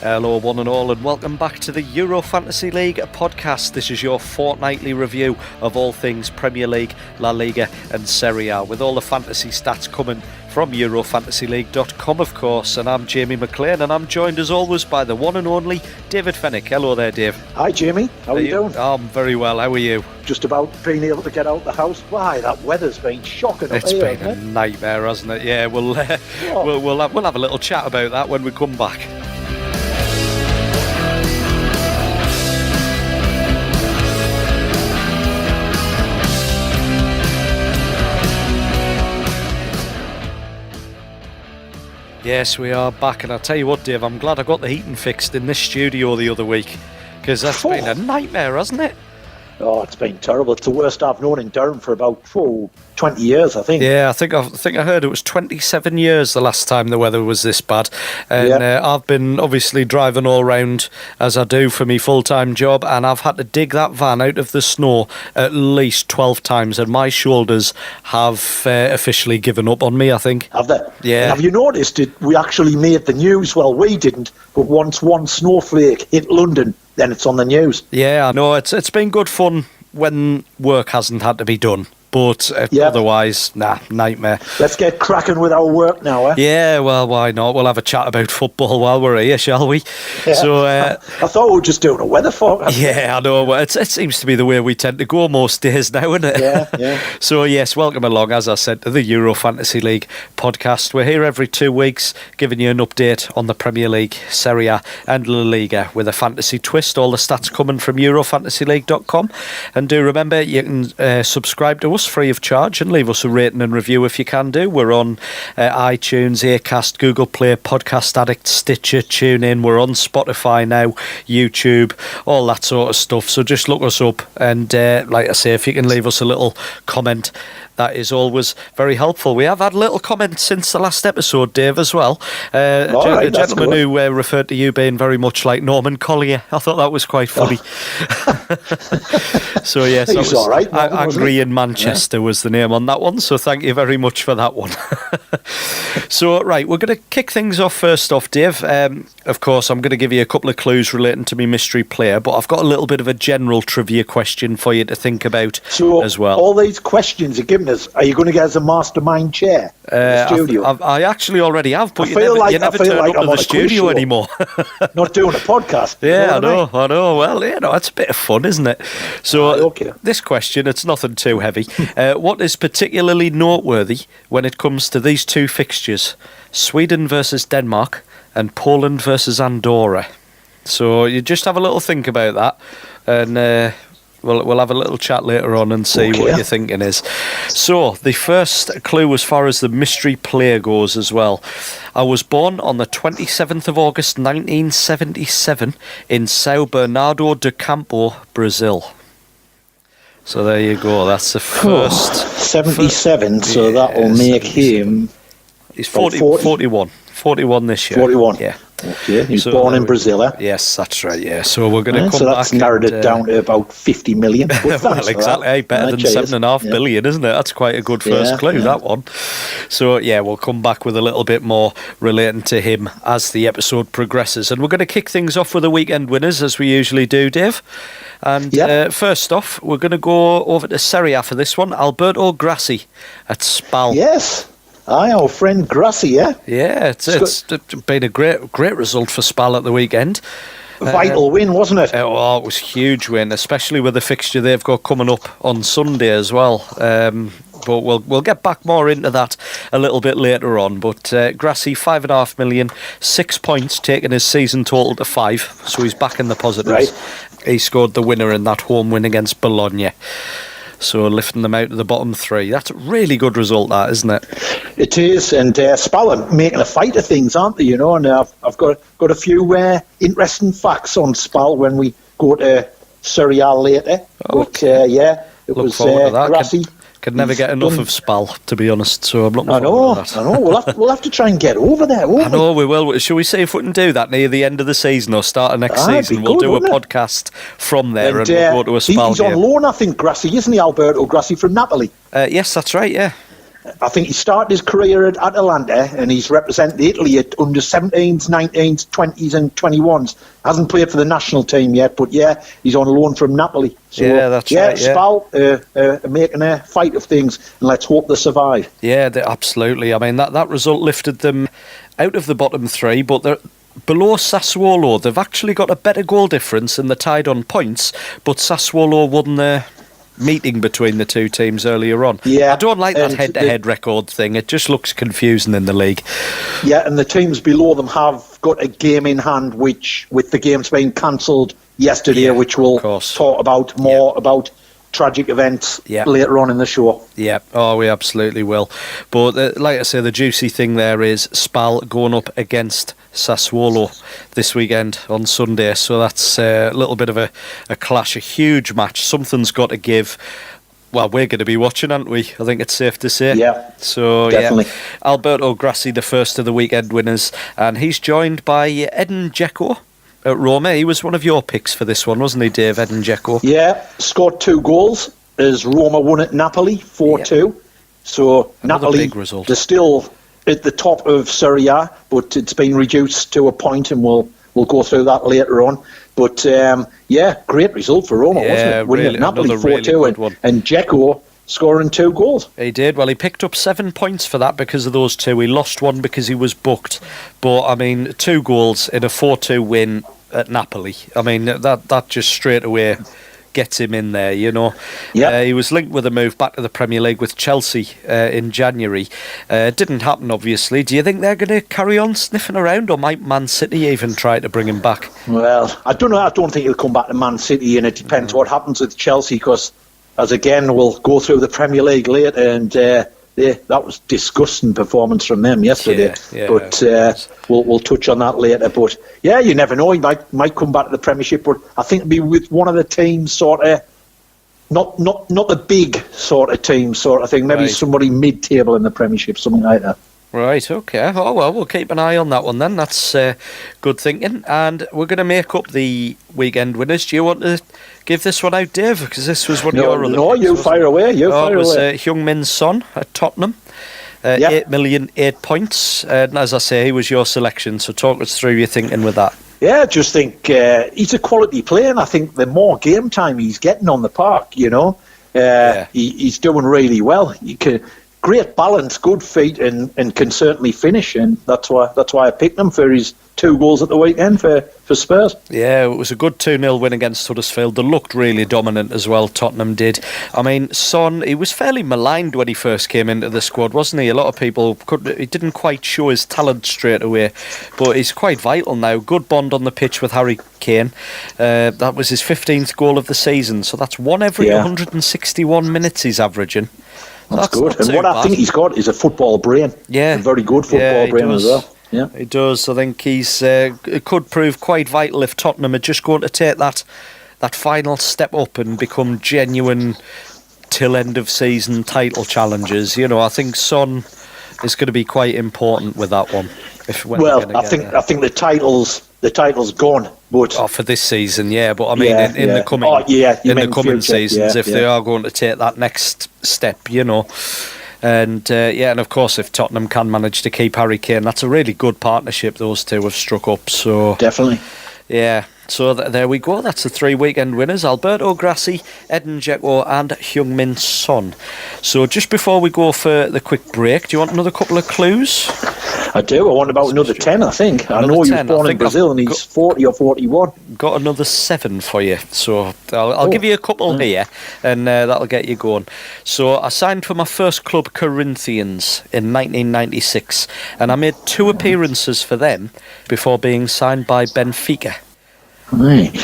Hello one and all, and welcome back to the EuroFantasyLeague Podcast. This is your fortnightly review of all things Premier League, La Liga and Serie A, with all the fantasy stats coming from EuroFantasyLeague.com, of course. And I'm Jamie McLean, and I'm joined as always by the one and only David Fennick. Hello there, Dave. Hi Jamie, how are you doing? I'm very well, how are you? Just about being able to get out the house. Why, that weather's been shocking up here. It's been a nightmare, hasn't it? Yeah, we'll have a little chat about that when we come back. Yes, we are back, and I'll tell you what, Dave, I'm glad I got the heating fixed in this studio the other week, because that's been a nightmare, hasn't it? Oh, it's been terrible. It's the worst I've known in Durham for about 20 years, I think. Yeah, I think I heard it was 27 years the last time the weather was this bad. And I've been obviously driving all around, as I do for my full-time job, and I've had to dig that van out of the snow at least 12 times, and my shoulders have officially given up on me, I think. Have they? Yeah. Have you noticed it? We actually made the news. Well, we didn't, but once one snowflake hit London, then it's on the news. Yeah, I know. It's been good fun when work hasn't had to be done. But otherwise, nightmare. Let's get cracking with our work now, eh? Yeah, well, why not? We'll have a chat about football while we're here, shall we? Yeah. So, I thought we were just doing a weather forecast. Yeah, I know. It seems to be the way we tend to go most days now, isn't it? Yeah. So, yes, welcome along, as I said, to the Euro Fantasy League podcast. We're here every 2 weeks, giving you an update on the Premier League, Serie A and La Liga with a fantasy twist. All the stats coming from EuroFantasyLeague.com. And do remember, you can subscribe to us free of charge and leave us a rating and review if you can do. We're on iTunes, Acast, Google Play, Podcast Addict, Stitcher, TuneIn. We're on Spotify now, YouTube, all that sort of stuff. So just look us up, and like I say, if you can leave us a little comment, that is always very helpful. We have had a little comment since the last episode, Dave, as well. A gentleman who referred to you being very much like Norman Collier. I thought that was quite funny. So, yes, he's all right, Norman, Angry in Manchester was the name on that one. So thank you very much for that one. So, right, we're going to kick things off first off, Dave. Of course, I'm going to give you a couple of clues relating to my mystery player, but I've got a little bit of a general trivia question for you to think about as well. All these questions are given us. Are you going to get us a mastermind chair in the studio? I actually already have, but you never turn up to the studio anymore. Not doing a podcast. Yeah, I know. Well, it's a bit of fun, isn't it? So this question, it's nothing too heavy. What is particularly noteworthy when it comes to these two fixtures, Sweden versus Denmark and Poland versus Andorra? So you just have a little think about that, and we'll have a little chat later on and see what your thinking is. So the first clue as far as the mystery player goes as well. I was born on the 27th of August 1977 in São Bernardo do Campo, Brazil. So there you go. That's the first 77. So that will make him. He's 41 this year. 41. Yeah. Okay. He's born in Brazil, eh? Yes, that's right. Yeah. So we're going to come back. So that's narrowed it down to about 50 million. Well, exactly. Better than 7.5 billion, isn't it? That's quite a good first clue, that one. So yeah, we'll come back with a little bit more relating to him as the episode progresses, and we're going to kick things off with the weekend winners as we usually do, Dave. And first off, we're going to go over to Serie A for this one. Alberto Grassi at SPAL. Yes. Aye, our friend Grassi, yeah? Yeah, it's been a great result for SPAL at the weekend. A vital win, wasn't it? It was a huge win, especially with the fixture they've got coming up on Sunday as well. But we'll get back more into that a little bit later on. But Grassi, 5.5 million, 6 points, taking his season total to 5. So he's back in the positives. Right. He scored the winner in that home win against Bologna. So lifting them out of the bottom 3. That's a really good result, that, isn't it? It is, and SPAL are making a fight of things, aren't they? And I've got a few interesting facts on SPAL when we go to Serie A later. Okay. But it was Grassi. Could never get enough of SPAL, to be honest. So I'm looking forward to that. I know. We'll have to try and get over there, won't we? I know we will. Shall we see if we can do that near the end of the season or start of next season? We'll do a podcast from there and we'll go to a SPAL He's on loan, I think, Grassi, isn't he, Alberto Grassi from Napoli? Yes, that's right, yeah. I think he started his career at Atalanta, and he's represented Italy at under 17s, 19s, 20s, and 21s. Hasn't played for the national team yet, but he's on loan from Napoli. So, that's right. SPAL making a fight of things, and let's hope they survive. Yeah, absolutely. I mean, that result lifted them out of the bottom three, but they're below Sassuolo. They've actually got a better goal difference, and they're tied on points, but Sassuolo won their meeting between the two teams earlier on. Yeah, I don't like that head-to-head record thing. It just looks confusing in the league. Yeah, and the teams below them have got a game in hand, which, with the games being cancelled yesterday, which we'll talk about more about tragic events later on in the show. Yeah, we absolutely will. But like I say, the juicy thing there is SPAL going up against Sassuolo this weekend on Sunday, so that's a little bit of a clash, a huge match. Something's got to give. Well, we're going to be watching, aren't we? I think it's safe to say. Yeah, so definitely. Alberto Grassi, the first of the weekend winners, and he's joined by Edin Dzeko at Roma. He was one of your picks for this one, wasn't he, Dave? Edin Dzeko. Yeah, scored 2 goals as Roma won at Napoli 4-2. So another Napoli, big result. They're still at the top of Serie A, but it's been reduced to a point, and we'll go through that later on. But great result for Roma, wasn't it? Winning really, at Napoli 4-2, really and Dzeko scoring 2 goals. He did. Well, he picked up 7 points for that because of those 2. He lost 1 because he was booked. But, I mean, 2 goals in a 4-2 win at Napoli. I mean, that just straight away gets him in there, you know. He was linked with a move back to the Premier League with Chelsea in January. It didn't happen, obviously. Do you think they're going to carry on sniffing around, or might Man City even try to bring him back? Well, I don't know. I don't think he'll come back to Man City, and it depends what happens with Chelsea, because, as again, we'll go through the Premier League later, and that was disgusting performance from them yesterday. But we'll touch on that later. But you never know. He might come back to the Premiership, but I think it'll be with one of the teams, sort of not the big sort of team sort of thing. Maybe somebody mid-table in the Premiership, something like that. Right, okay. Oh, well, we'll keep an eye on that one then. That's good thinking. And we're going to make up the weekend winners. Do you want to give this one out, Dave? Because this was one of your other picks. No, you fire away. It was Heung-min Son at Tottenham. 8 million, 8 points. And as I say, he was your selection. So talk us through your thinking with that. Yeah, I just think he's a quality player, and I think the more game time he's getting on the park, you know, he's doing really well. Great balance, good feet, and can certainly finish, and that's why I picked him for his 2 goals at the weekend for Spurs. Yeah, it was a good 2-0 win against Huddersfield. They looked really dominant as well, Tottenham did. I mean, Son, he was fairly maligned when he first came into the squad, wasn't he? A lot of people he didn't quite show his talent straight away, but he's quite vital now. Good bond on the pitch with Harry Kane. That was his 15th goal of the season, so that's 1 every 161 minutes he's averaging. That's good. And what I think he's got is a football brain. Yeah. A very good football brain as well. Yeah, he does. I think it could prove quite vital if Tottenham are just going to take that final step up and become genuine till end of season title challengers. You know, I think Son is going to be quite important with that one. I think the title's gone. But for this season, but I mean in the coming seasons, if they are going to take that next step, you know. And and of course, if Tottenham can manage to keep Harry Kane, that's a really good partnership those two have struck up. So definitely, So there we go. That's the 3 weekend winners: Alberto Grassi, Edin Dzeko, and Heung-min Son. So just before we go for the quick break, do you want another couple of clues? I do. I want about another 10, I think. I know he was born in Brazil and he's 40 or 41. Got another 7 for you. So I'll give you a couple here and that'll get you going. So I signed for my first club, Corinthians, in 1996. And I made 2 appearances for them before being signed by Benfica. Right.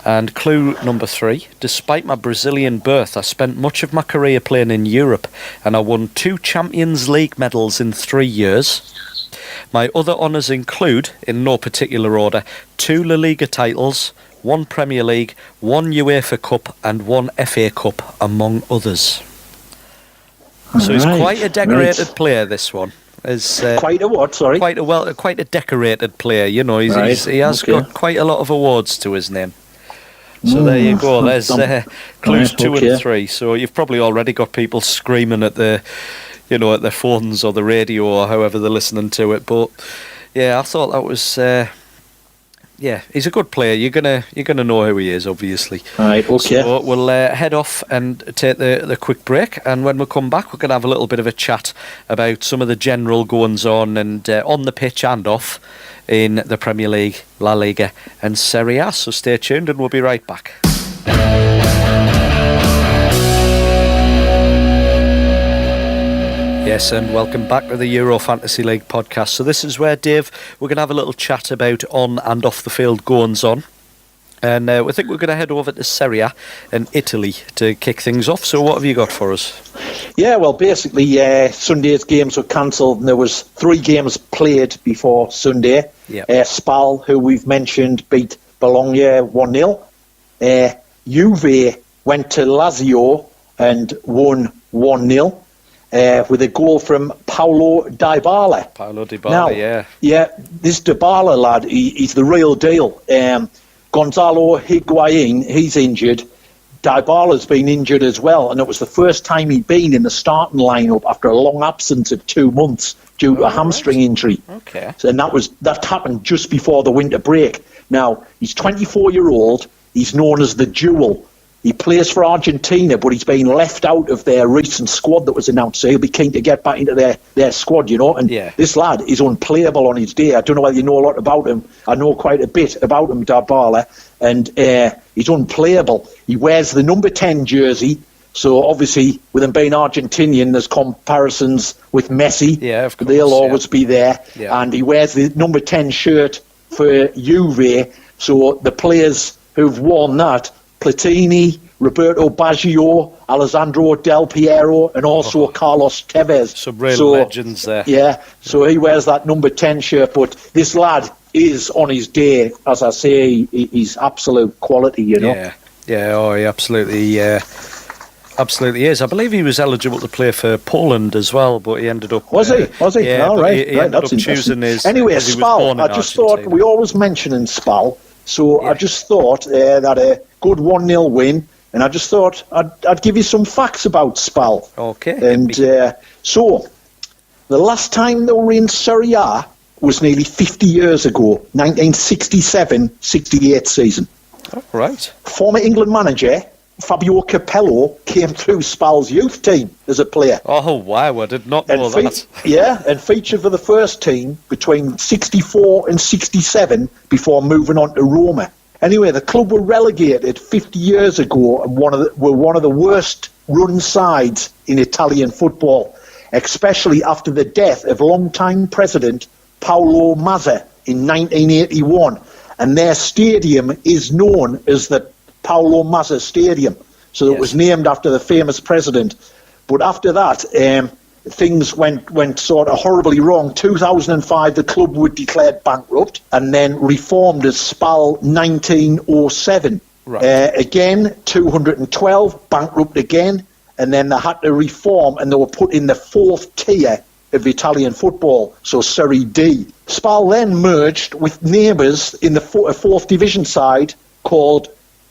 And clue number 3, despite my Brazilian birth, I spent much of my career playing in Europe, and I won 2 Champions League medals in 3 years. My other honours include, in no particular order, 2 La Liga titles, 1 Premier League, 1 UEFA Cup, and 1 FA Cup, among others. So he's quite a decorated player, this one. Quite a what? Sorry. Quite a decorated player. You know, he has got quite a lot of awards to his name. So there you go. There's clues 2 and 3. So you've probably already got people screaming at the at their phones or the radio or however they're listening to it. But yeah, I thought that was. He's a good player. You're gonna know who he is, obviously. All right, okay. So we'll head off and take the quick break, and when we come back, we're gonna have a little bit of a chat about some of the general goings on and on the pitch and off in the Premier League, La Liga, and Serie A. So stay tuned, and we'll be right back. Yes, and welcome back to the EuroFantasyLeague Podcast. So this is where, Dave, we're going to have a little chat about on and off the field goings-on. And we think we're going to head over to Serie A in Italy to kick things off. So what have you got for us? Yeah, well, basically, Sunday's games were cancelled, and there was 3 games played before Sunday. Yep. SPAL, who we've mentioned, beat Bologna 1-0. Juve went to Lazio and won 1-0. With a goal from Paulo Dybala. Now, yeah, this Dybala lad, he's the real deal. Gonzalo Higuain, he's injured. Dybala's been injured as well, and it was the first time he'd been in the starting lineup after a long absence of 2 months due to a hamstring injury. Okay. And that happened just before the winter break. Now, he's 24-year-old. He's known as the Jewel. He plays for Argentina, but he's been left out of their recent squad that was announced, so he'll be keen to get back into their squad, And This lad is unplayable on his day. I don't know whether you know a lot about him. I know quite a bit about him, Dybala, and he's unplayable. He wears the number 10 jersey, so obviously, with him being Argentinian, there's comparisons with Messi. Yeah, of course. They'll always be there. Yeah. And he wears the number 10 shirt for Juve, so the players who've worn that, Platini, Roberto Baggio, Alessandro Del Piero, and also Carlos Tevez. Some real legends there. Yeah, so he wears that number 10 shirt, but this lad is on his day. As I say, he's absolute quality, Yeah, he absolutely is. I believe he was eligible to play for Poland as well, but he ended up... Was he? Yeah, oh, right. He ended up choosing his... Anyway, SPAL, I just thought, we always mention in SPAL, so I just thought that a good 1-0 win, and I just thought I'd give you some facts about SPAL. Okay. And so, the last time they were in Serie A was nearly 50 years ago, 1967-68 season. All right. Former England manager Fabio Capello came through SPAL's youth team as a player. Oh, wow, I did not know that. And featured for the first team between 64 and 67 before moving on to Roma. Anyway, the club were relegated 50 years ago and were one of the worst run sides in Italian football, especially after the death of long-time president Paolo Mazza in 1981. And their stadium is known as the Paolo Mazza Stadium. So it was named after the famous president. But after that, things went sort of horribly wrong. 2005, the club were declared bankrupt and then reformed as SPAL 1907. Right. Again, 212, bankrupt again, and then they had to reform and they were put in the 4th tier of Italian football, so Serie D. SPAL then merged with neighbours in the 4th division side called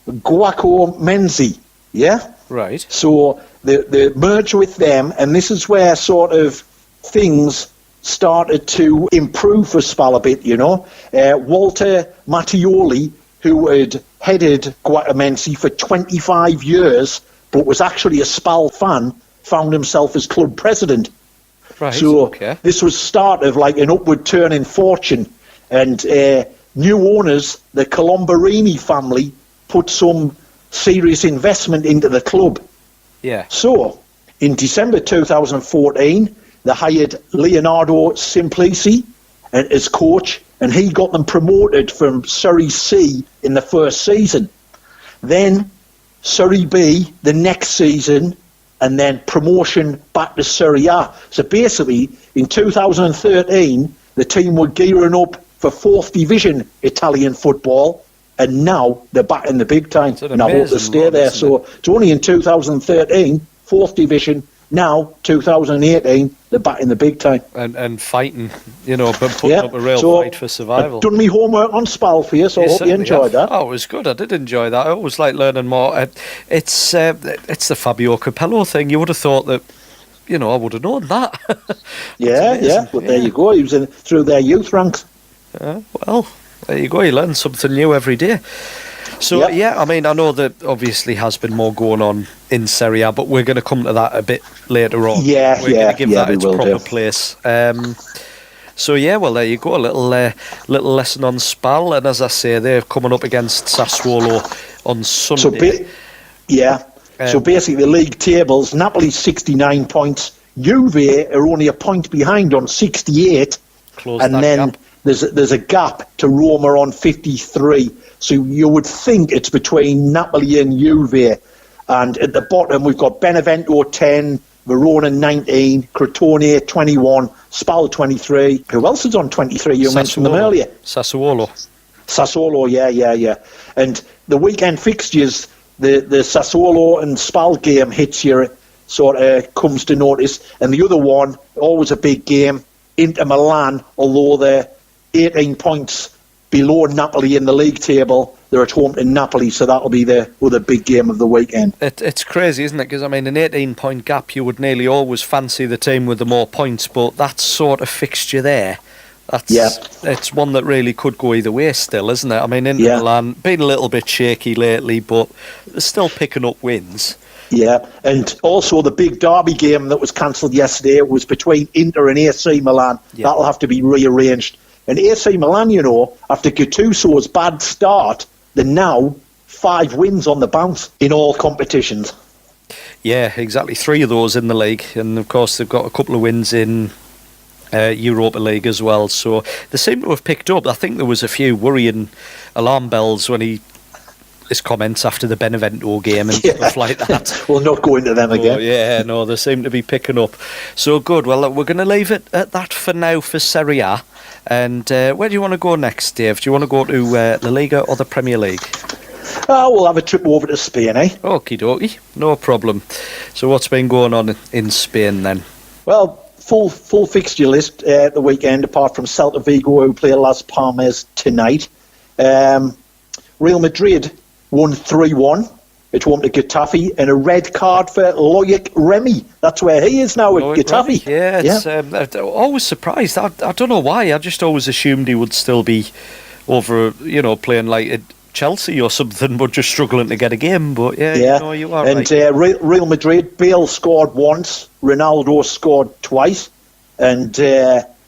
Guaco Menzi. Yeah? Right. So the merge with them, and this is where sort of things started to improve for SPAL a bit, Walter Mattioli, who had headed Guatamensi for 25 years, but was actually a SPAL fan, found himself as club president. Right, so this was start of like an upward turn in fortune, and new owners, the Colombarini family, put some serious investment into the club. Yeah. So, in December 2014, they hired Leonardo Simplici as coach, and he got them promoted from Serie C in the first season. Then Serie B the next season, and then promotion back to Serie A. So basically, in 2013, the team were gearing up for 4th division Italian football, and now they're back in the big time. And I hope they stay there. So it's only in 2013, 4th division. Now, 2018, they're back in the big time. And fighting, but putting up a real fight for survival. I've done my homework on SPAL for you, so I hope you enjoyed that. Oh, it was good. I did enjoy that. I always like learning more. It's the Fabio Capello thing. You would have thought that I would have known that. Yeah. But there you go. He was through their youth ranks. Well, there you go. You learn something new every day. So, I mean, I know that obviously has been more going on in Serie A, but we're going to come to that a bit later on. We're going to give that its proper place. So, well, there you go. A little lesson on SPAL. And as I say, they're coming up against Sassuolo on Sunday. So basically the league tables, Napoli 69 points, Juve are only a point behind on 68, and then gap. There's a gap to Roma on 53. So you would think it's between Napoli and Juve. And at the bottom we've got Benevento 10, Verona 19, Crotone 21, Spal 23. Who else is on 23? You mentioned them earlier. Sassuolo, yeah. And the weekend fixtures, the Sassuolo and Spal game hits you, sort of comes to notice. And the other one, always a big game, Inter Milan, although they're 18 points below Napoli in the league table, they're at home to Napoli, so that'll be the other big game of the weekend. It's crazy, isn't it? Because, I mean, an 18-point gap, you would nearly always fancy the team with the more points, but that sort of fixture there, it's one that really could go either way still, isn't it? I mean, Inter Milan, been a little bit shaky lately, but they're still picking up wins. Yeah, and also the big derby game that was cancelled yesterday was between Inter and AC Milan. That'll have to be rearranged. And AC Milan, after Gattuso's bad start, they're now 5 wins on the bounce in all competitions. Yeah, exactly. 3 of those in the league. And, of course, they've got a couple of wins in Europa League as well. So they seem to have picked up. I think there was a few worrying alarm bells when his comments after the Benevento game and stuff like that. We'll not go into them again. They seem to be picking up. So good. Well, we're going to leave it at that for now for Serie A. And where do you want to go next, Dave? Do you want to go to La Liga or the Premier League? We'll have a trip over to Spain, eh? Okie dokie, no problem. So what's been going on in Spain then? Well, full fixture list the weekend, apart from Celta Vigo, who play Las Palmas tonight. Real Madrid won 3-1. It won to Getafe, and a red card for Loic Remy. That's where he is now at Getafe. It's I'm always surprised. I don't know why. I just always assumed he would still be over, playing like at Chelsea or something, but just struggling to get a game. But you are and, right. Real Madrid, Bale scored once, Ronaldo scored twice, and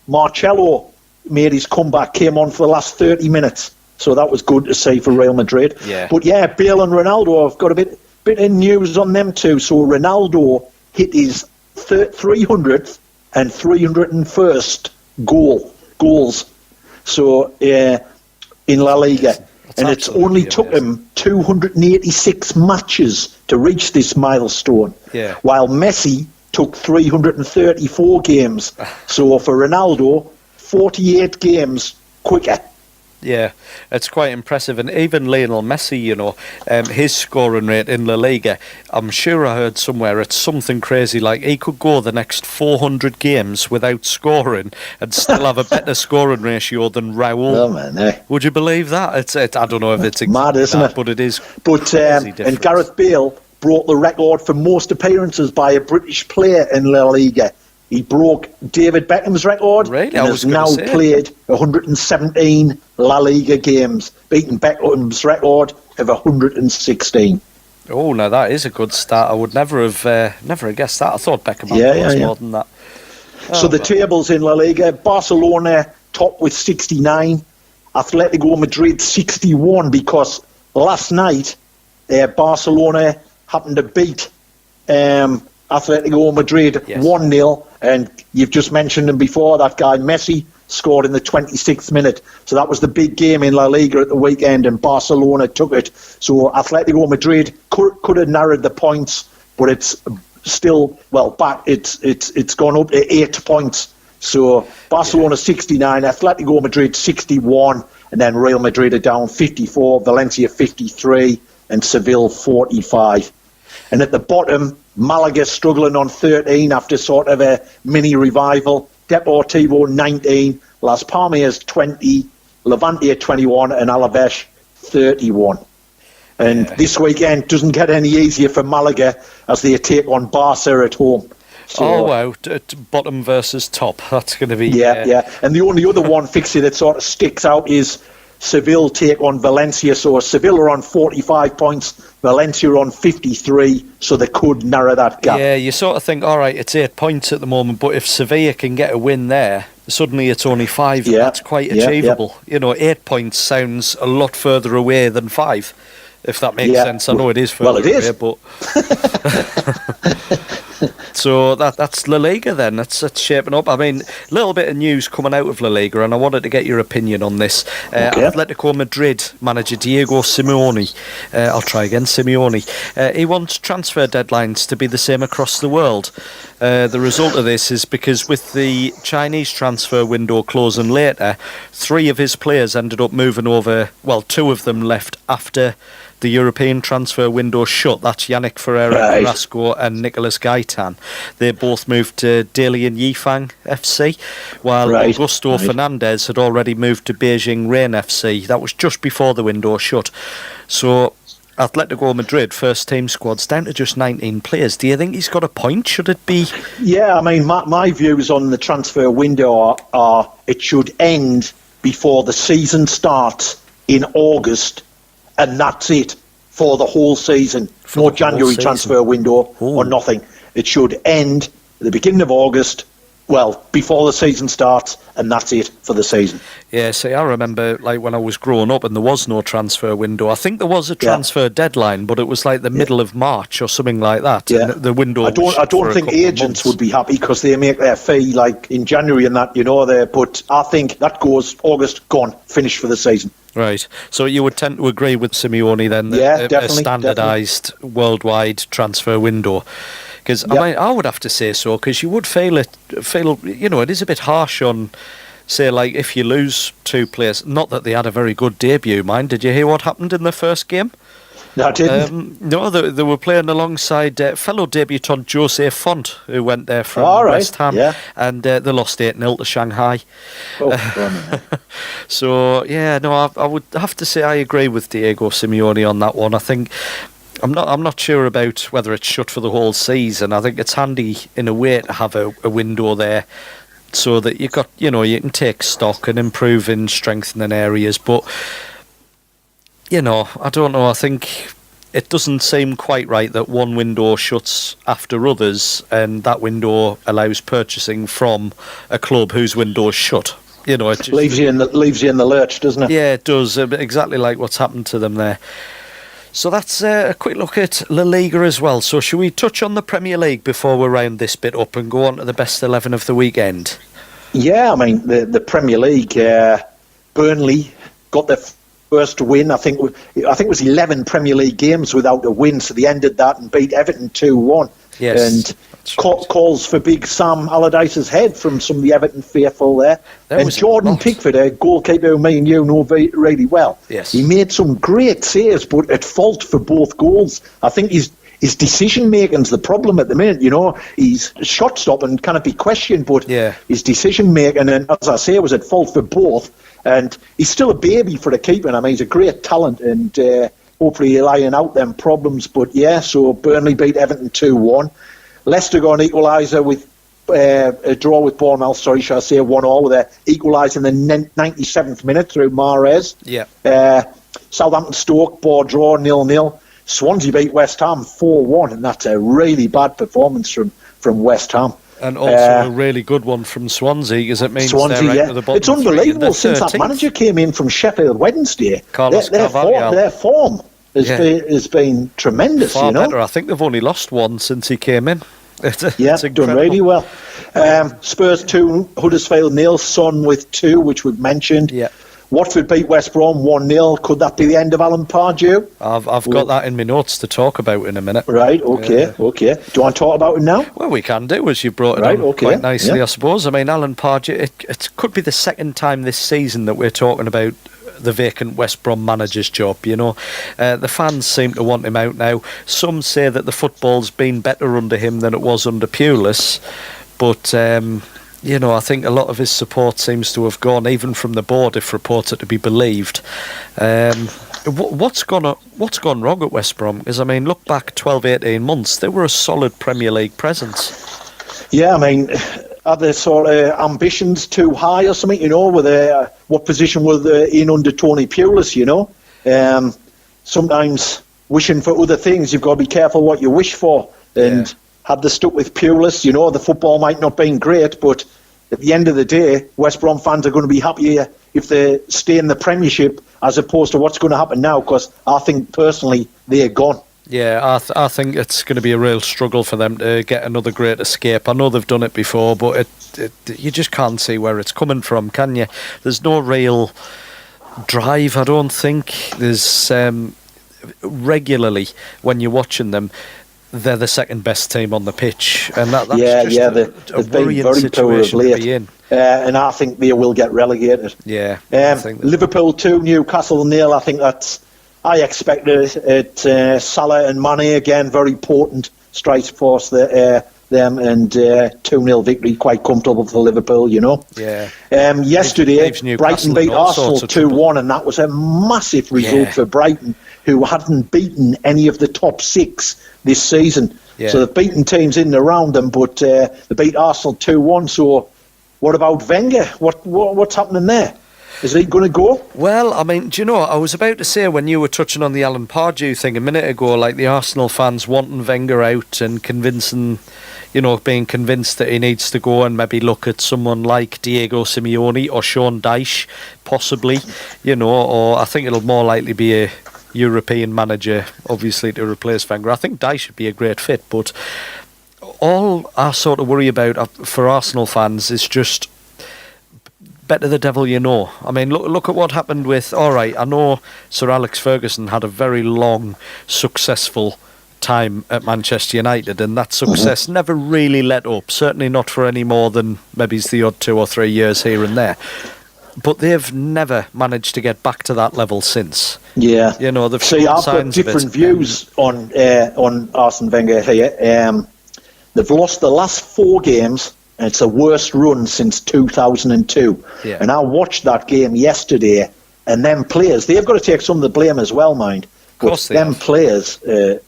Marcelo made his comeback, came on for the last 30 minutes. So that was good to see for Real Madrid. Yeah. But Bale and Ronaldo, I've got a bit of news on them too. So Ronaldo hit his 300th and 301st goals. So in La Liga. And it's only took him 286 matches to reach this milestone. Yeah. While Messi took 334 games. So for Ronaldo, 48 games quicker. Yeah, it's quite impressive. And even Lionel Messi, his scoring rate in La Liga, I'm sure I heard somewhere it's something crazy. Like, he could go the next 400 games without scoring and still have a better scoring ratio than Raul. Oh, man, Would you believe that? It's I don't know if it's mad, isn't it? But it is. But and Gareth Bale broke the record for most appearances by a British player in La Liga. He broke David Beckham's record and has now played 117 La Liga games, beating Beckham's record of 116. Oh, now that is a good start. I would never have guessed that. I thought Beckham had more than that. So the tables in La Liga, Barcelona top with 69, Atletico Madrid 61, because last night Barcelona happened to beat Atletico Madrid 1-0, and you've just mentioned him before, that guy Messi scored in the 26th minute. So that was the big game in La Liga at the weekend, and Barcelona took it. So Atletico Madrid could have narrowed the points, but it's still back. It's gone up to 8 points. So Barcelona 69, Atletico Madrid 61, and then Real Madrid are down 54, Valencia 53, and Seville 45. And at the bottom, Malaga struggling on 13 after sort of a mini revival. Deportivo 19, Las Palmas 20, Levante 21, and Alaves 31. And this weekend doesn't get any easier for Malaga as they take on Barca at home. So, wow, bottom versus top. That's going to be... Yeah. And the only other one fixture that sort of sticks out is Seville take on Valencia. So Seville are on 45 points, Valencia are on 53, so they could narrow that gap. Yeah, you sort of think, all right, it's 8 points at the moment, but if Sevilla can get a win there, suddenly it's only 5, and that's quite achievable. You know, 8 points sounds a lot further away than 5, if that makes sense. I know it is further away, but... So that's La Liga then. That's shaping up. I mean, a little bit of news coming out of La Liga, and I wanted to get your opinion on this. Atletico Madrid manager Diego Simeone, he wants transfer deadlines to be the same across the world. The result of this is because with the Chinese transfer window closing later, 3 of his players ended up moving over. Well, 2 of them left after the European transfer window shut. That's Yannick Ferreira Carrasco and Nicolas Gaitan. They both moved to Dalian Yifang FC, while Augusto Fernandez had already moved to Beijing Rain FC. That was just before the window shut. So Atletico Madrid first team squad's down to just 19 players. Do you think he's got a point? Should it be? Yeah, I mean, my views on the transfer window are it should end before the season starts in August, and that's it for the whole season. No January transfer window or nothing. It should end at the beginning of August, well, before the season starts, and that's it for the season. Yeah, see, I remember like when I was growing up and there was no transfer window. I think there was a transfer deadline, but it was like the middle of March or something like that. Yeah. And the window. I don't think agents would be happy because they make their fee like in January and that, but I think that goes August, gone, finished for the season. Right. So you would tend to agree with Simeone then that a standardised worldwide transfer window. Because I would have to say so, because you would feel it is a bit harsh on, say, like if you lose 2 players. Not that they had a very good debut, mind. Did you hear what happened in the first game? No, I didn't. They were playing alongside fellow debutant Jose Font, who went there from West Ham, and they lost 8-0 to Shanghai. So, I would have to say I agree with Diego Simeone on that one. I think I'm not sure about whether it's shut for the whole season. I think it's handy in a way to have a window there so that you can take stock and improve in strengthening areas. But I don't know. I think it doesn't seem quite right that one window shuts after others, and that window allows purchasing from a club whose window's shut. It just leaves you in the lurch, doesn't it? Yeah, it does. Exactly like what's happened to them there. So that's a quick look at La Liga as well. So should we touch on the Premier League before we round this bit up and go on to the best 11 of the weekend? Yeah, I mean, the Premier League, Burnley got their first win. I think it was 11 Premier League games without a win, so they ended that and beat Everton 2-1. Yes, and calls for big Sam Allardyce's head from some of the Everton faithful there. And Jordan Pickford, a goalkeeper who me and you know really well, he made some great saves, but at fault for both goals. I think his decision making's the problem at the minute. He's shot stopping cannot be questioned, but his decision making, and as I say, was at fault for both. And he's still a baby for the keeper. I mean, he's a great talent, and hopefully he'll iron out them problems. But so Burnley beat Everton 2-1. Leicester got an equaliser with a draw with Bournemouth, shall I say, 1-1 with an equaliser in the 97th minute through Mahrez. Southampton Stoke, ball draw 0-0. Swansea beat West Ham 4-1, and that's a really bad performance from West Ham. And also a really good one from Swansea, because it means they're out of the bottom. It's unbelievable since that manager came in from Sheffield Wednesday. Their form has been tremendous. Far better. I think they've only lost one since he came in. It's done really well. Spurs 2, Huddersfield 0, Son with 2, which we've mentioned. Watford beat West Brom 1-0. Could that be the end of Alan Pardew? I've got that in my notes to talk about in a minute. Right, okay. Do you want to talk about it now? Well, we can do, as you brought it on quite nicely, I suppose. I mean, Alan Pardew, it could be the second time this season that we're talking about the vacant West Brom manager's job. The fans seem to want him out now. Some say that the football's been better under him than it was under Pulis, but I think a lot of his support seems to have gone, even from the board, if reports are to be believed. What's gone wrong at West Brom? Because, I mean, look back 12-18 months, they were a solid Premier League presence. Yeah, I mean, are their sort of ambitions too high or something? What position were they in under Tony Pulis? Sometimes wishing for other things, you've got to be careful what you wish for. And had they stuck with Pulis, the football might not have been great, but at the end of the day, West Brom fans are going to be happier if they stay in the Premiership as opposed to what's going to happen now, because I think personally they're gone. Yeah, I think it's going to be a real struggle for them to get another great escape. I know they've done it before, but you just can't see where it's coming from, can you? There's no real drive, I don't think. There's regularly, when you're watching them, they're the second best team on the pitch, and that's a worrying situation to be in. And I think they will get relegated. Yeah, Liverpool 2, Newcastle 0. I expected it. Salah and Mane again, very potent strikes force them, and 2-0 victory, quite comfortable for Liverpool. Yeah. Yesterday, Brighton beat Arsenal 2-1, and that was a massive result for Brighton, who hadn't beaten any of the top 6 this season. Yeah. So they've beaten teams in and around them, but they beat Arsenal 2-1. So what about Wenger? What's happening there? Is he going to go? Well, I mean, do you know, I was about to say when you were touching on the Alan Pardew thing a minute ago, like the Arsenal fans wanting Wenger out and being convinced that he needs to go and maybe look at someone like Diego Simeone or Sean Dyche, possibly, or I think it'll more likely be a European manager, obviously, to replace Wenger. I think Dyche would be a great fit, but all I sort of worry about for Arsenal fans is just better the devil you know. I mean, look at what happened with... All right, I know Sir Alex Ferguson had a very long, successful time at Manchester United, and that success never really let up, certainly not for any more than maybe the odd 2 or 3 years here and there. But they've never managed to get back to that level since. Yeah. They've See, I've got different views on Arsene Wenger here. They've lost the last 4 games, and it's the worst run since 2002. Yeah. And I watched that game yesterday, and them players, they've got to take some of the blame as well, mind. Of course they them have. Players,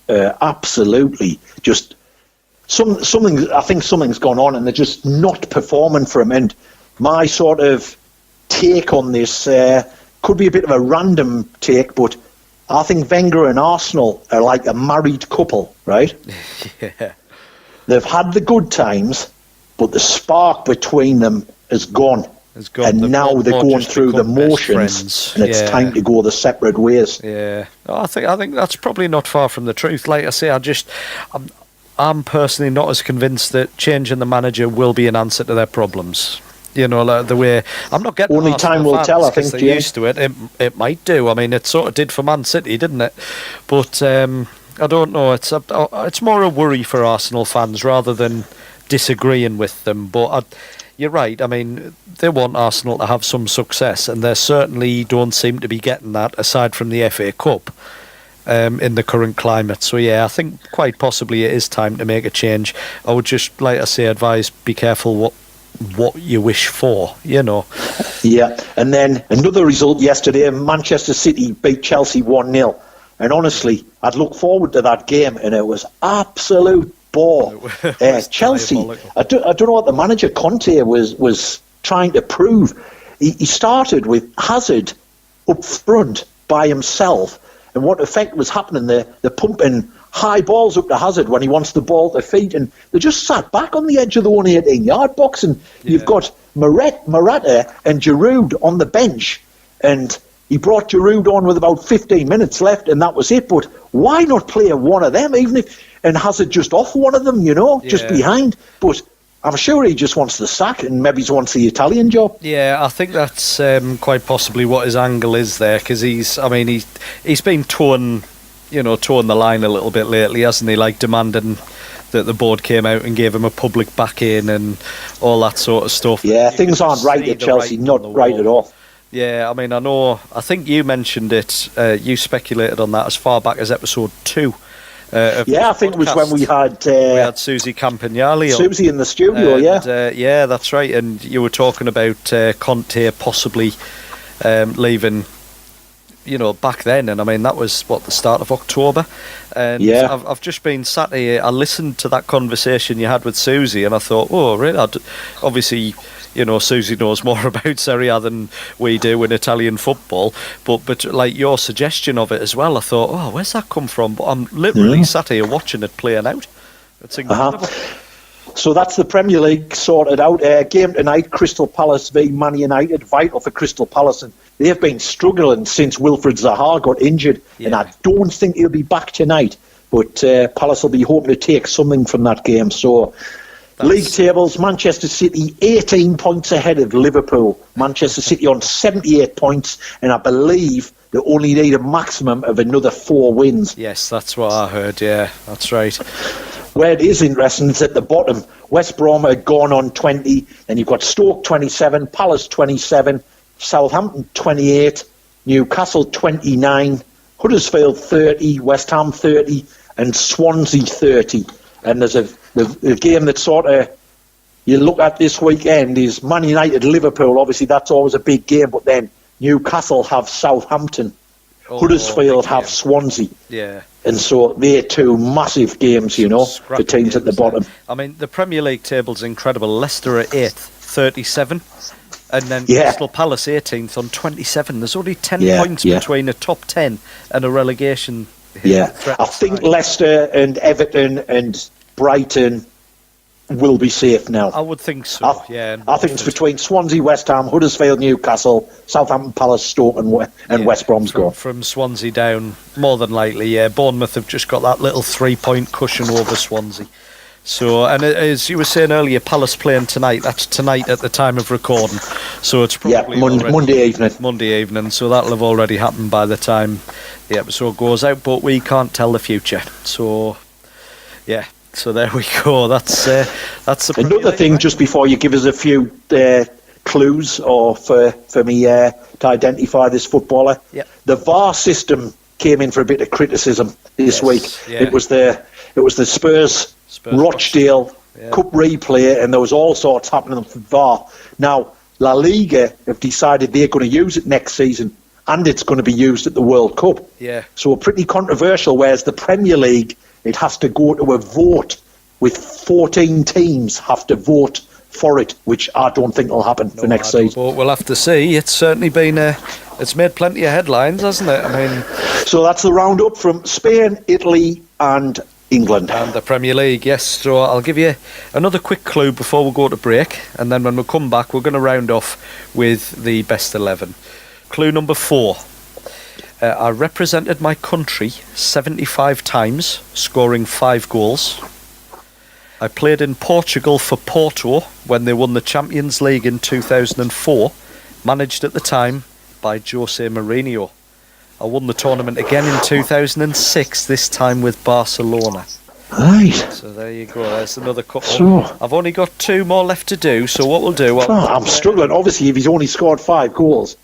absolutely, just something. I think something's gone on, and they're just not performing for him. And my sort of take on this could be a bit of a random take, but I think Wenger and Arsenal are like a married couple, right? Yeah. They've had the good times, but the spark between them is gone. And now they're going through the motions, and it's time to go the separate ways. Yeah, I think that's probably not far from the truth. Like I say, I'm personally not as convinced that changing the manager will be an answer to their problems. Like the way I'm not getting. Only time will tell. I think they're used to it. It might do. I mean, it sort of did for Man City, didn't it? But I don't know. It's more a worry for Arsenal fans rather than disagreeing with them. But you're right. I mean, they want Arsenal to have some success, and they certainly don't seem to be getting that, aside from the FA Cup, in the current climate. So yeah, I think quite possibly it is time to make a change. I would just, like I say, advise be careful what you wish for, Yeah, and then another result yesterday, Manchester City beat Chelsea 1-0. And honestly, I'd look forward to that game, and it was absolute bore. Chelsea, I don't know what the manager Conte was trying to prove. He started with Hazard up front by himself, and what effect was happening there? They're pumping high balls up to Hazard when he wants the ball to feet, and they just sat back on the edge of the 118-yard box, and you've got Morata and Giroud on the bench, and he brought Giroud on with about 15 minutes left, and that was it. But why not play one of them, and Hazard just off one of them, just behind? But I'm sure he just wants the sack, and maybe he wants the Italian job. Yeah, I think that's quite possibly what his angle is there, because he's been towing the line a little bit lately, hasn't he? Like demanding that the board came out and gave him a public back-in and all that sort of stuff. Yeah, things aren't right at Chelsea, not right at all. Yeah, I mean, I think you mentioned it, you speculated on that as far back as episode 2. Yeah, I think it was when we had Susie Campagnoli on. Susie in the studio, yeah, that's right. And you were talking about Conte possibly leaving back then, and I mean that was the start of October, and I've just been sat here. I listened to that conversation you had with Susie, and I thought, oh, really? Obviously, Susie knows more about Serie A than we do in Italian football, but like your suggestion of it as well, I thought, oh, where's that come from? But I'm literally sat here watching it playing out. It's incredible. So that's the Premier League sorted out. Game tonight, Crystal Palace v Man United, vital for Crystal Palace, and they've been struggling since Wilfried Zaha got injured, and I don't think he'll be back tonight, but Palace will be hoping to take something from that game. So league tables, Manchester City 18 points ahead of Liverpool. Manchester City on 78 points, and I believe they only need a maximum of another 4 wins. Yes, that's what I heard, yeah, that's right. Where it is interesting is at the bottom. West Brom are gone on 20, then you've got Stoke 27, Palace 27, Southampton 28, Newcastle 29, Huddersfield 30, West Ham 30, and Swansea 30. And there's a game that sort of you look at this weekend is Man United Liverpool. Obviously, that's always a big game, but then Newcastle have Southampton, Huddersfield have Swansea. Yeah. And so they're 2 massive games, for teams at the bottom. I mean, the Premier League table's incredible. Leicester are 8th, 37. And then Crystal Palace 18th on 27. There's only 10 points between a top 10 and a relegation. I think Leicester and Everton and Brighton will be safe now. I would think so, I think it's between Swansea, West Ham, Huddersfield, Newcastle, Southampton, Palace, Stoke and West Brom's gone. From Swansea down, more than likely, Bournemouth have just got that little 3-point cushion over Swansea. So, and as you were saying earlier, Palace playing tonight. That's tonight at the time of recording. So it's probably Monday evening. Monday evening. So that'll have already happened by the time the episode goes out. But we can't tell the future. So, yeah. So there we go. That's the another thing. Just before you give us a few clues, or for me to identify this footballer, the VAR system came in for a bit of criticism this week. Yeah. It was the Spurs Rochdale Cup replay, and there was all sorts happening with VAR. Now La Liga have decided they're going to use it next season, and it's going to be used at the World Cup. Yeah. So pretty controversial. Whereas the Premier League, it has to go to a vote, with 14 teams have to vote for it, which I don't think will happen for next season. But we'll have to see. It's certainly been it's made plenty of headlines, hasn't it? I mean, so that's the roundup from Spain, Italy, and England. And the Premier League, yes. So I'll give you another quick clue before we go to break, and then when we come back, we're going to round off with the best 11. Clue number 4. I represented my country 75 times, scoring 5 goals. I played in Portugal for Porto when they won the Champions League in 2004, managed at the time by Jose Mourinho. I won the tournament again in 2006, this time with Barcelona. Right. So there you go, there's another couple. So, I've only got 2 more left to do, so what we'll do... I'm struggling. Obviously, if he's only scored 5 goals,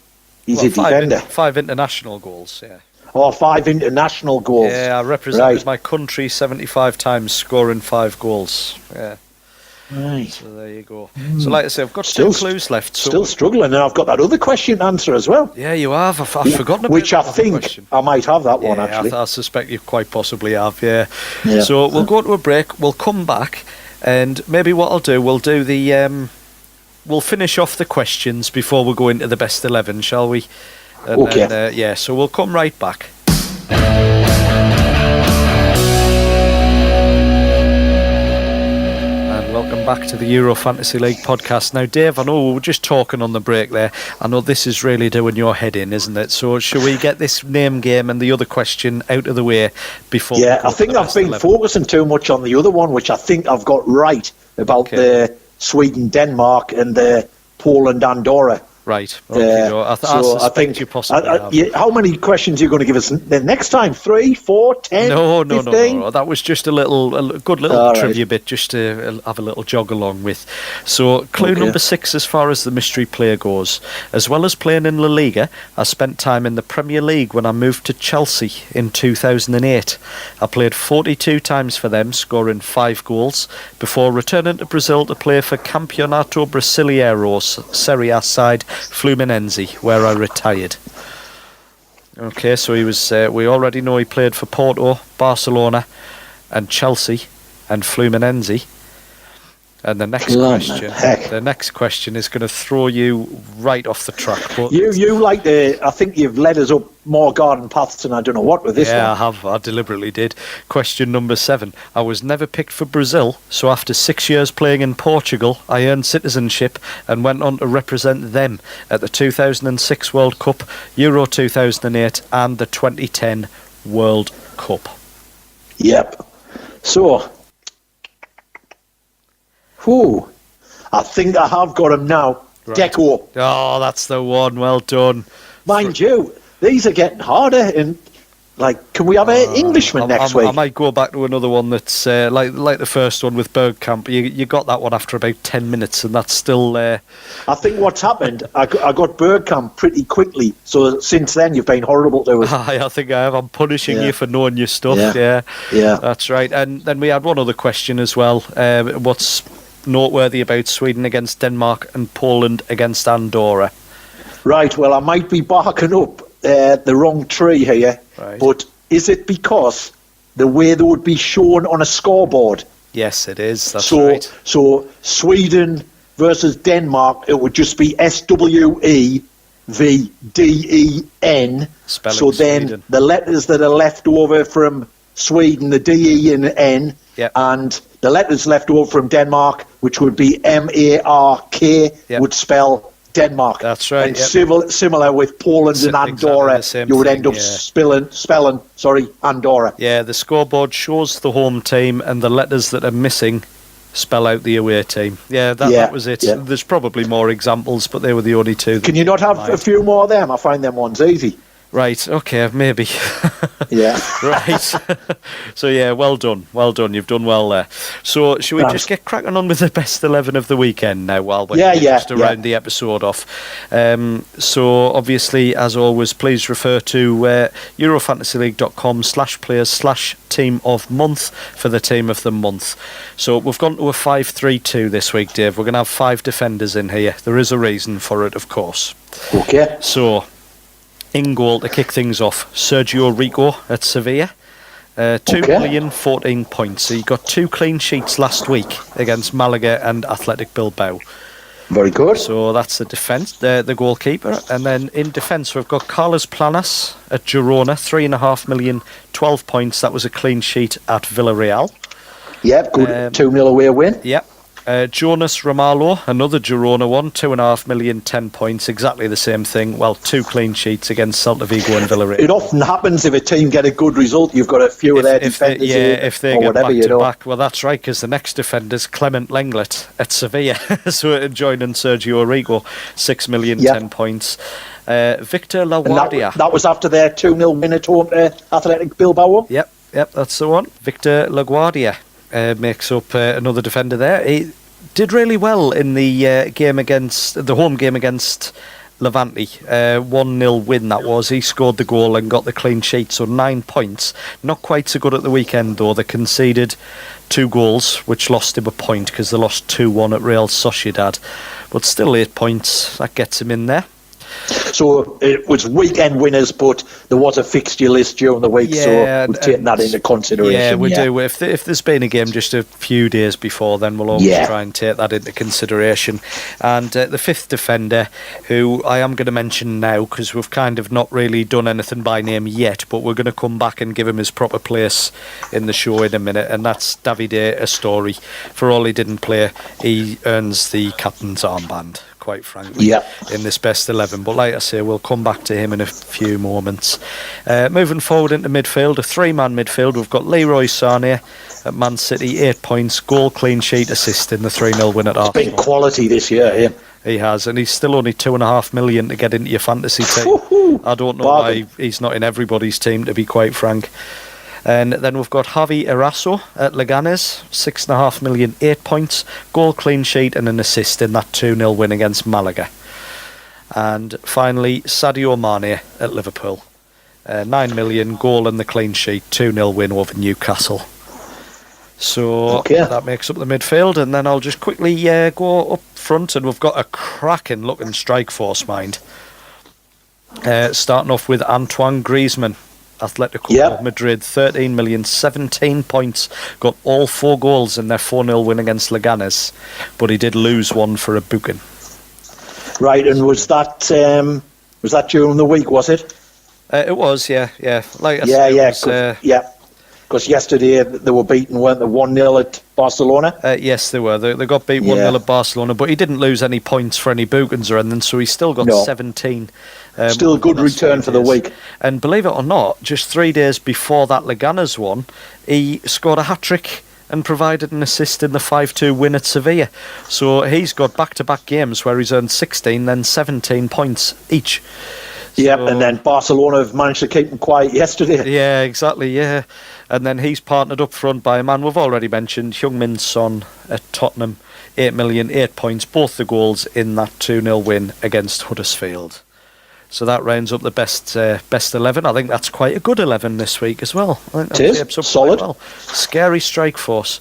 he's a defender. 5 international goals, yeah. Oh, 5 international goals. Yeah, I represented my country 75 times, scoring 5 goals. Yeah. Right. So there you go. So like I say, I've got 2 clues left. So still struggling, and I've got that other question to answer as well. Yeah, you have. I've forgotten about which I think question. I might have that one, actually. I suspect you quite possibly have, yeah. So we'll go to a break, we'll come back, and maybe what I'll do, we'll do the... we'll finish off the questions before we go into the best 11, shall we? And okay. Then, so we'll come right back. And welcome back to the EuroFantasyLeague Podcast. Now, Dave, I know we were just talking on the break there. I know this is really doing your head in, isn't it? So shall we get this name game and the other question out of the way before... Yeah, I think I've been focusing too much on the other one, which I think I've got right, about the Sweden-Denmark and the Poland-Andorra. Right. Okay, I think you possibly have. How many questions are you going to give us the next time? 3, 4, 10, 15? No. That was just a good little trivia bit just to have a little jog along with. So, clue number 6 as far as the mystery player goes. As well as playing in La Liga, I spent time in the Premier League when I moved to Chelsea in 2008. I played 42 times for them, scoring 5 goals, before returning to Brazil to play for Campeonato Brasileiro's Serie A side Fluminense, where I retired. Okay, so he was. We already know he played for Porto, Barcelona, and Chelsea, and Fluminense. And the next question is going to throw you right off the track. But you like I think you've led us up more garden paths than I don't know what with this one. Yeah, I have. I deliberately did. Question number 7. I was never picked for Brazil, so after 6 years playing in Portugal, I earned citizenship and went on to represent them at the 2006 World Cup, Euro 2008, and the 2010 World Cup. Yep. So, I think I have got him now. Right. Deco. Oh, that's the one. Well done. Mind you, these are getting harder. And can we have an Englishman next week? I might go back to another one that's like the first one with Bergkamp. You got that one after about 10 minutes, and that's still. I think what's happened, I got Bergkamp pretty quickly. So since then, you've been horrible to us. I think I have. I'm punishing you for knowing your stuff. Yeah, that's right. And then we had one other question as well. What's noteworthy about Sweden against Denmark and Poland against Andorra? Right, well, I might be barking up the wrong tree here, right. But is it because the way they would be shown on a scoreboard? Yes, it is. That's right. So Sweden versus Denmark, it would just be SWEVDEN. Spelling so then Sweden. The letters that are left over from Sweden, the DE and the N, and the letters left over from Denmark, which would be MARK, would spell Denmark. That's right. And similar with Poland and Andorra, you would end up spelling Andorra. Yeah, the scoreboard shows the home team, and the letters that are missing spell out the away team. Yeah, that was it. Yeah. There's probably more examples, but they were the only two. Can you not have a few more of them? I find them ones easy. Right, okay, maybe. Yeah. Right. So, yeah, well done. Well done. You've done well there. So, should we just get cracking on with the best 11 of the weekend now while we're just around the episode off? So, obviously, as always, please refer to EuroFantasyLeague.com/players/team of month for the team of the month. So, we've gone to a 5-3-2 this week, Dave. We're going to have 5 defenders in here. There is a reason for it, of course. Okay. So, in goal to kick things off, Sergio Rico at Sevilla. 2 million, 14 points. So he got 2 clean sheets last week against Malaga and Athletic Bilbao. Very good. So that's the defence, the goalkeeper. And then in defence, we've got Carlos Planas at Girona, 3.5 million, 12 points. That was a clean sheet at Villarreal. Yep, good 2-0 away win. Yep. Jonas Ramalho, another Girona one, 2.5 million, 10 points, exactly the same thing. Well, 2 clean sheets against Celta Vigo and Villarreal. It often happens if a team get a good result, you've got a few of their defenders if they get back to back. Well, that's right, because the next defender's Clement Lenglet at Sevilla, so joining Sergio Rico, 6 million, 10 points. Victor LaGuardia. That was after their 2-0 win at home to Athletic Bilbao. Yep, that's the one. Victor LaGuardia makes up another defender there. He did really well in the home game against Levante. 1-0 win that was. He scored the goal and got the clean sheet, so 9 points. Not quite so good at the weekend though. They conceded 2 goals, which lost him a point because they lost 2-1 at Real Sociedad. But still 8 points. That gets him in there. So it was weekend winners, but there was a fixture list during the week, so we've taken that into consideration. Yeah, we do. If there's been a game just a few days before, then we'll always try and take that into consideration. And the fifth defender, who I am going to mention now, because we've kind of not really done anything by name yet, but we're going to come back and give him his proper place in the show in a minute, and that's Davide Astori. For all he didn't play, he earns the captain's armband, quite frankly, in this best 11. But like I say, we'll come back to him in a few moments. Moving forward into midfield, a 3-man midfield, we've got Leroy Sané at Man City, 8 points, goal, clean sheet, assist in the 3-0 win at Arsenal. It's been quality this year, He has, and he's still only 2.5 million to get into your fantasy team. I don't know why he's not in everybody's team, to be quite frank. And then we've got Javi Eraso at Leganes, 6.5 million, 8 points, goal, clean sheet and an assist in that 2-0 win against Malaga. And finally, Sadio Mane at Liverpool, 9 million, goal and the clean sheet, 2-0 win over Newcastle. So that makes up the midfield, and then I'll just quickly go up front, and we've got a cracking looking strike force, mind. Starting off with Antoine Griezmann, Atletico of Madrid, 13 million, 17 points, got all 4 goals in their 4-0 win against Leganes, but he did lose one for a booking. Right, and was that during the week, was it? It was, yeah. Like I said, because yesterday they were beaten, weren't they, 1-0 at Barcelona? Yes, they were. They got beat 1-0 at Barcelona, but he didn't lose any points for any bookings or anything, so he still got 17. Still a good return for the week. And believe it or not, just 3 days before that Leganes one, he scored a hat-trick and provided an assist in the 5-2 win at Sevilla. So he's got back-to-back games where he's earned 16, then 17 points each. And then Barcelona have managed to keep him quiet yesterday. Yeah, exactly, yeah. And then he's partnered up front by a man we've already mentioned, Heung-min Son at Tottenham, 8 million, 8 points, both the goals in that 2-0 win against Huddersfield. So that rounds up the best 11. I think that's quite a good 11 this week as well. I think it is, solid. Well. Scary strike force.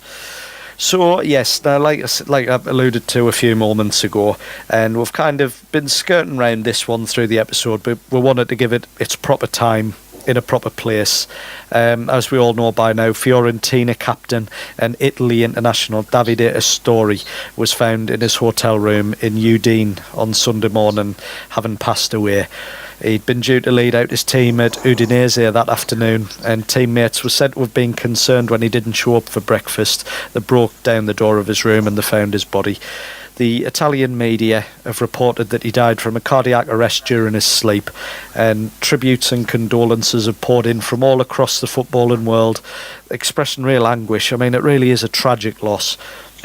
So, yes, now, like I alluded to a few moments ago, and we've kind of been skirting around this one through the episode, but we wanted to give it its proper time in a proper place. As we all know by now, Fiorentina captain and Italy international Davide Astori was found in his hotel room in Udine on Sunday morning, having passed away. He'd been due to lead out his team at Udinese that afternoon, and teammates were said to have been concerned when he didn't show up for breakfast. They broke down the door of his room and they found his body. The Italian media have reported that he died from a cardiac arrest during his sleep, and tributes and condolences have poured in from all across the footballing world, expressing real anguish. I mean, it really is a tragic loss.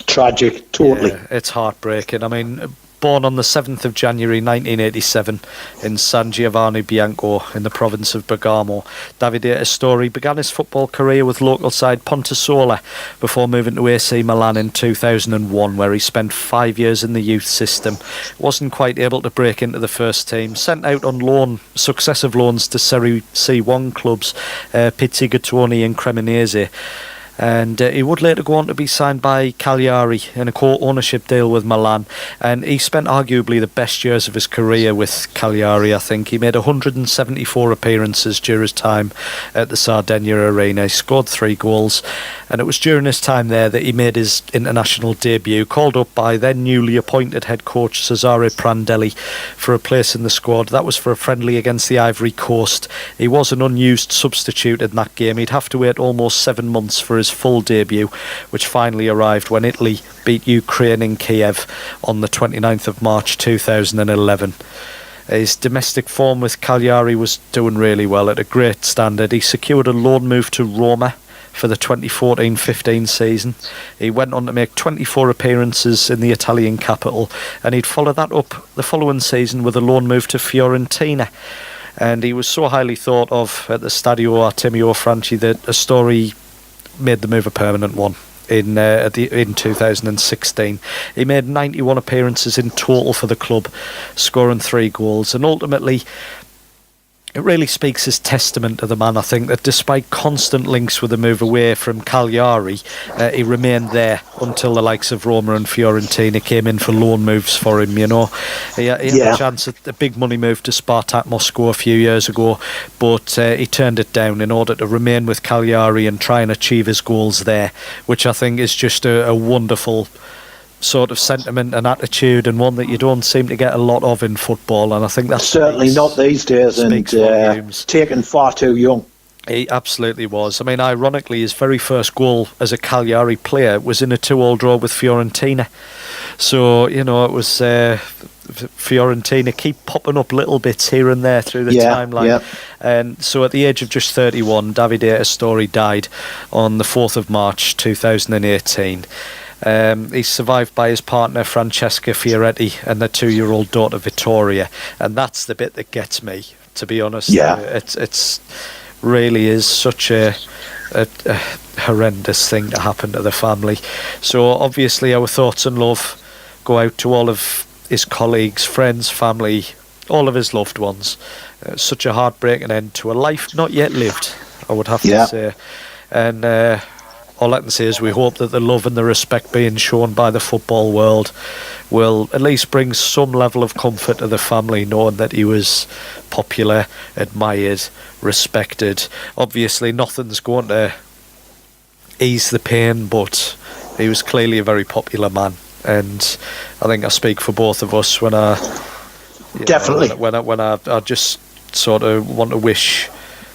Tragic, totally. Yeah, it's heartbreaking. I mean, born on the 7th of January 1987 in San Giovanni Bianco in the province of Bergamo, Davide Astori began his football career with local side Pontesola before moving to AC Milan in 2001, where he spent 5 years in the youth system. Wasn't quite able to break into the first team, sent out on loan, successive loans to Serie C1 clubs, Pizzighettoni and Cremonese. And he would later go on to be signed by Cagliari in a co-ownership deal with Milan, and he spent arguably the best years of his career with Cagliari. I think he made 174 appearances during his time at the Sardinia Arena. He scored 3 goals, and it was during his time there that he made his international debut, called up by then newly appointed head coach Cesare Prandelli for a place in the squad. That was for a friendly against the Ivory Coast. He was an unused substitute in that game. He'd have to wait almost 7 months for his full debut, which finally arrived when Italy beat Ukraine in Kiev on the 29th of March 2011. His domestic form with Cagliari was doing really well at a great standard. He secured a loan move to Roma for the 2014-15 season. He went on to make 24 appearances in the Italian capital, and he'd follow that up the following season with a loan move to Fiorentina. And he was so highly thought of at the Stadio Artemio Franchi that Astori made the move a permanent one in 2016. He made 91 appearances in total for the club, scoring 3 goals, and ultimately it really speaks as testament to the man, I think, that despite constant links with a move away from Cagliari, he remained there until the likes of Roma and Fiorentina came in for loan moves for him, you know. He had a chance at a big money move to Spartak Moscow a few years ago, but he turned it down in order to remain with Cagliari and try and achieve his goals there, which I think is just a wonderful sort of sentiment and attitude, and one that you don't seem to get a lot of in football, and I think that's certainly not these days, and taken far too young. He absolutely was. I mean, ironically, his very first goal as a Cagliari player was in a 2-2 draw with Fiorentina. So, you know, it was Fiorentina keep popping up little bits here and there through the timeline. Yeah. And so at the age of just 31, Davide Astori died on the 4th of March 2018. He's survived by his partner Francesca Fioretti and their 2-year-old daughter Vittoria, and that's the bit that gets me, to be honest. It's really is such a horrendous thing to happen to the family. So obviously our thoughts and love go out to all of his colleagues, friends, family, all of his loved ones. Such a heartbreaking end to a life not yet lived, I would have to say. And all I can say is we hope that the love and the respect being shown by the football world will at least bring some level of comfort to the family, knowing that he was popular, admired, respected. Obviously, nothing's going to ease the pain, but he was clearly a very popular man, and I think I speak for both of us when I definitely when I just sort of want to wish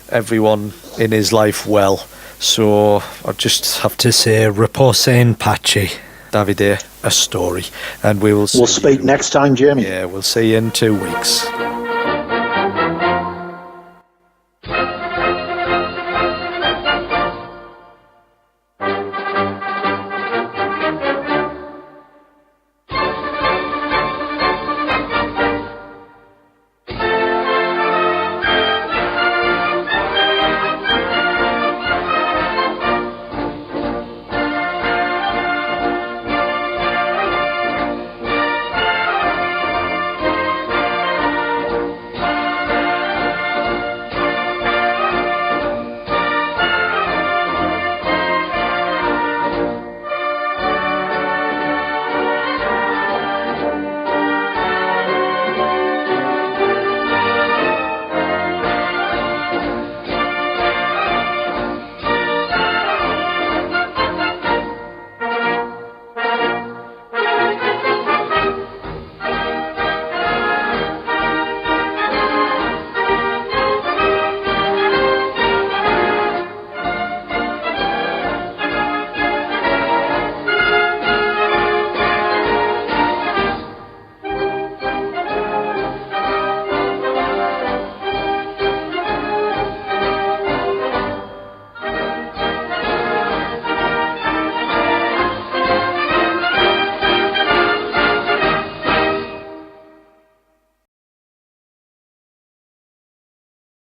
everyone in his life well. So I just have to say, Riposi in pace, Davide Astori, and we'll speak next time, Jamie. Yeah, we'll see you in 2 weeks.